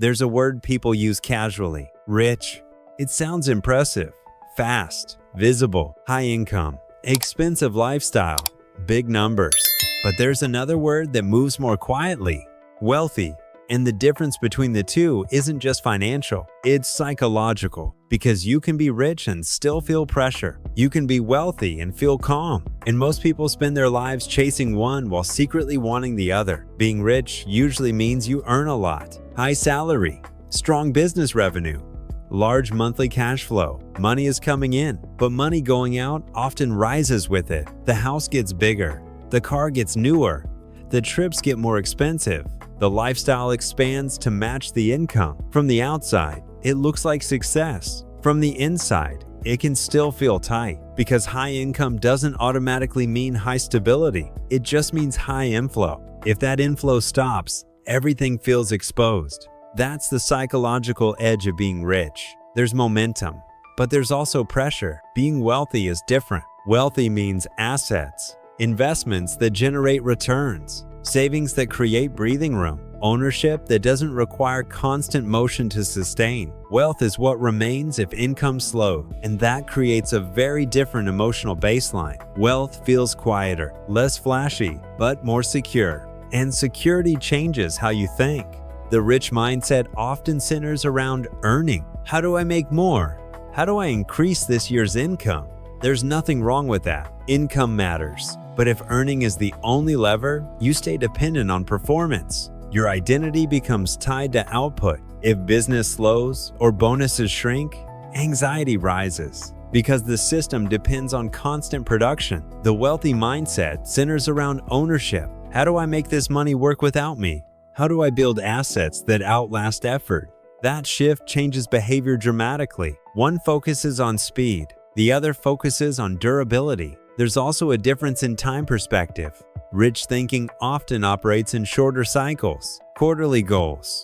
There's a word people use casually: rich. It sounds impressive, fast, visible, high income, expensive lifestyle, big numbers. But there's another word that moves more quietly: wealthy. And the difference between the two isn't just financial, it's psychological. Because you can be rich and still feel pressure. You can be wealthy and feel calm. And most people spend their lives chasing one while secretly wanting the other. Being rich usually means you earn a lot. High salary, strong business revenue, large monthly cash flow. Money is coming in, but money going out often rises with it. The house gets bigger, the car gets newer, the trips get more expensive. The lifestyle expands to match the income. From the outside, it looks like success. From the inside, it can still feel tight, because high income doesn't automatically mean high stability. It just means high inflow. If that inflow stops, everything feels exposed. That's the psychological edge of being rich. There's momentum, but there's also pressure. Being wealthy is different. Wealthy means assets, investments that generate returns, savings that create breathing room, ownership that doesn't require constant motion to sustain. Wealth is what remains if income slows, and that creates a very different emotional baseline. Wealth feels quieter, less flashy, but more secure. And security changes how you think. The rich mindset often centers around earning. How do I make more? How do I increase this year's income? There's nothing wrong with that. Income matters. But if earning is the only lever, you stay dependent on performance. Your identity becomes tied to output. If business slows or bonuses shrink, anxiety rises because the system depends on constant production. The wealthy mindset centers around ownership. How do I make this money work without me? How do I build assets that outlast effort? That shift changes behavior dramatically. One focuses on speed, the other focuses on durability. There's also a difference in time perspective. Rich thinking often operates in shorter cycles, quarterly goals,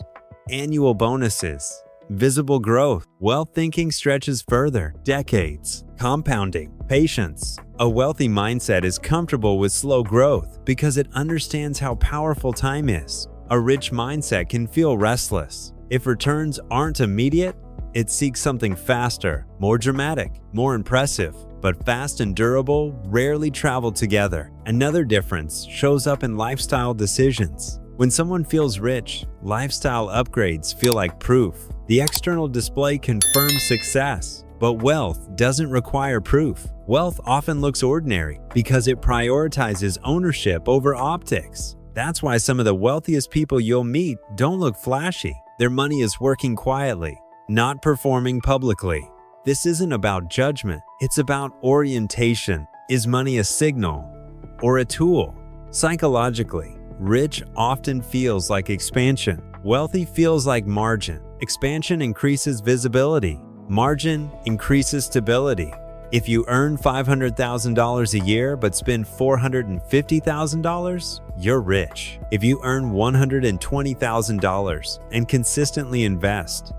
annual bonuses, visible growth. Wealth thinking stretches further, decades, compounding, patience. A wealthy mindset is comfortable with slow growth because it understands how powerful time is. A rich mindset can feel restless. If returns aren't immediate, it seeks something faster, more dramatic, more impressive. But fast and durable rarely travel together. Another difference shows up in lifestyle decisions. When someone feels rich, lifestyle upgrades feel like proof. The external display confirms success, but wealth doesn't require proof. Wealth often looks ordinary because it prioritizes ownership over optics. That's why some of the wealthiest people you'll meet don't look flashy. Their money is working quietly, not performing publicly. This isn't about judgment, it's about orientation. Is money a signal or a tool? Psychologically, rich often feels like expansion. Wealthy feels like margin. Expansion increases visibility. Margin increases stability. If you earn $500,000 a year but spend $450,000, you're rich. If you earn $120,000 and consistently invest,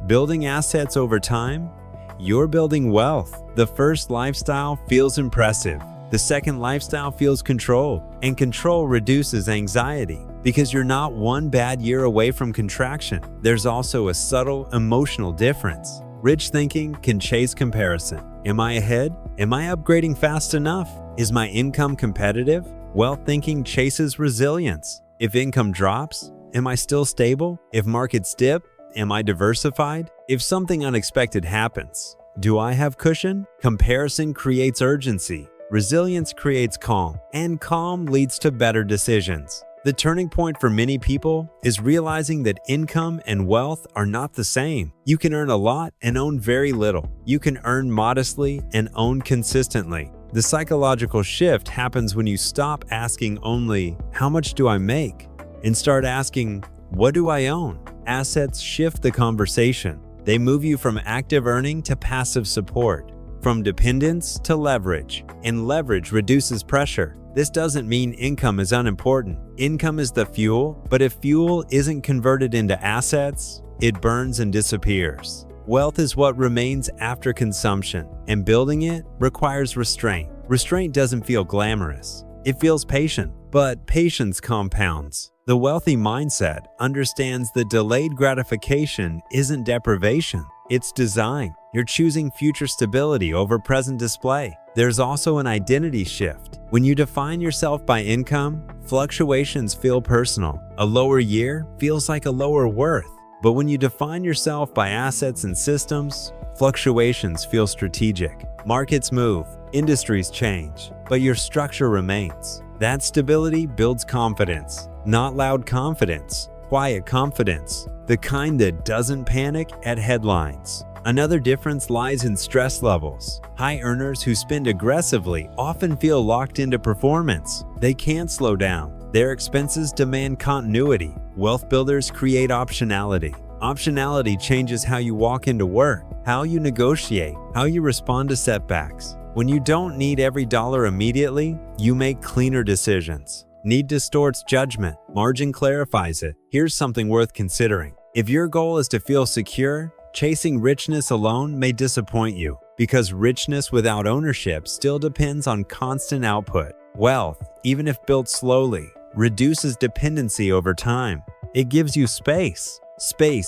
building assets over time, you're building wealth. The first lifestyle feels impressive. The second lifestyle feels controlled, and control reduces anxiety because you're not one bad year away from contraction. There's also a subtle emotional difference. Rich thinking can chase comparison. Am I ahead? Am I upgrading fast enough? Is my income competitive? Wealth thinking chases resilience. If income drops, am I still stable? If markets dip, am I diversified? If something unexpected happens, do I have cushion? Comparison creates urgency. Resilience creates calm, and calm leads to better decisions. The turning point for many people is realizing that income and wealth are not the same. You can earn a lot and own very little. You can earn modestly and own consistently. The psychological shift happens when you stop asking only, "How much do I make?" and start asking, "What do I own?" Assets shift the conversation. They move you from active earning to passive support, from dependence to leverage, and leverage reduces pressure. This doesn't mean income is unimportant. Income is the fuel, but if fuel isn't converted into assets, it burns and disappears. Wealth is what remains after consumption, and building it requires restraint. Restraint doesn't feel glamorous. It feels patient, but patience compounds. The wealthy mindset understands that delayed gratification isn't deprivation, it's design. You're choosing future stability over present display. There's also an identity shift. When you define yourself by income, fluctuations feel personal. A lower year feels like a lower worth. But when you define yourself by assets and systems, fluctuations feel strategic. Markets move, industries change, but your structure remains. That stability builds confidence, not loud confidence, quiet confidence, the kind that doesn't panic at headlines. Another difference lies in stress levels. High earners who spend aggressively often feel locked into performance. They can't slow down. Their expenses demand continuity. Wealth builders create optionality. Optionality changes how you walk into work, how you negotiate, how you respond to setbacks. When you don't need every dollar immediately, you make cleaner decisions. Need distorts judgment. Margin clarifies it. Here's something worth considering. If your goal is to feel secure, chasing richness alone may disappoint you, because richness without ownership still depends on constant output. Wealth, even if built slowly, reduces dependency over time. It gives you space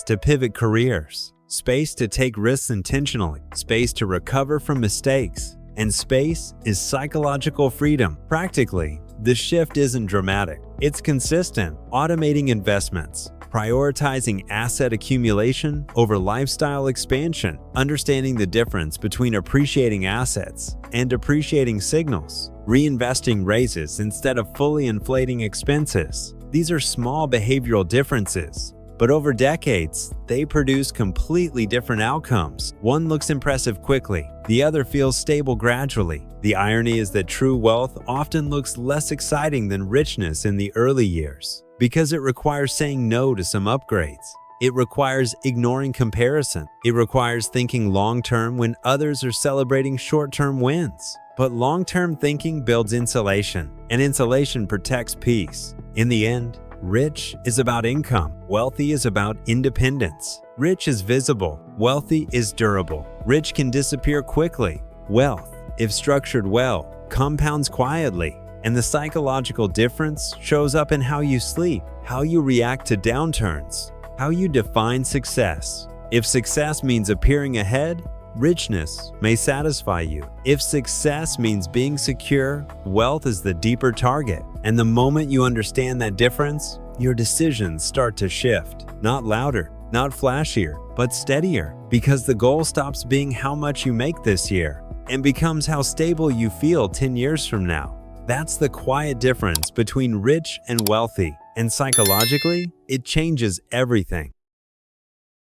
to pivot careers, space to take risks intentionally, space to recover from mistakes, and space is psychological freedom. Practically, the shift isn't dramatic. It's consistent, automating investments, prioritizing asset accumulation over lifestyle expansion, understanding the difference between appreciating assets and depreciating signals, reinvesting raises instead of fully inflating expenses. These are small behavioral differences, but over decades, they produce completely different outcomes. One looks impressive quickly, the other feels stable gradually. The irony is that true wealth often looks less exciting than richness in the early years, because it requires saying no to some upgrades. It requires ignoring comparison. It requires thinking long-term when others are celebrating short-term wins. But long-term thinking builds insulation, and insulation protects peace. In the end, rich is about income. Wealthy is about independence. Rich is visible. Wealthy is durable. Rich can disappear quickly. Wealth, if structured well, compounds quietly. And the psychological difference shows up in how you sleep, how you react to downturns, how you define success. If success means appearing ahead, richness may satisfy you. If success means being secure, wealth is the deeper target. And the moment you understand that difference, your decisions start to shift. Not louder, not flashier, but steadier. Because the goal stops being how much you make this year and becomes how stable you feel 10 years from now. That's the quiet difference between rich and wealthy. And psychologically, it changes everything.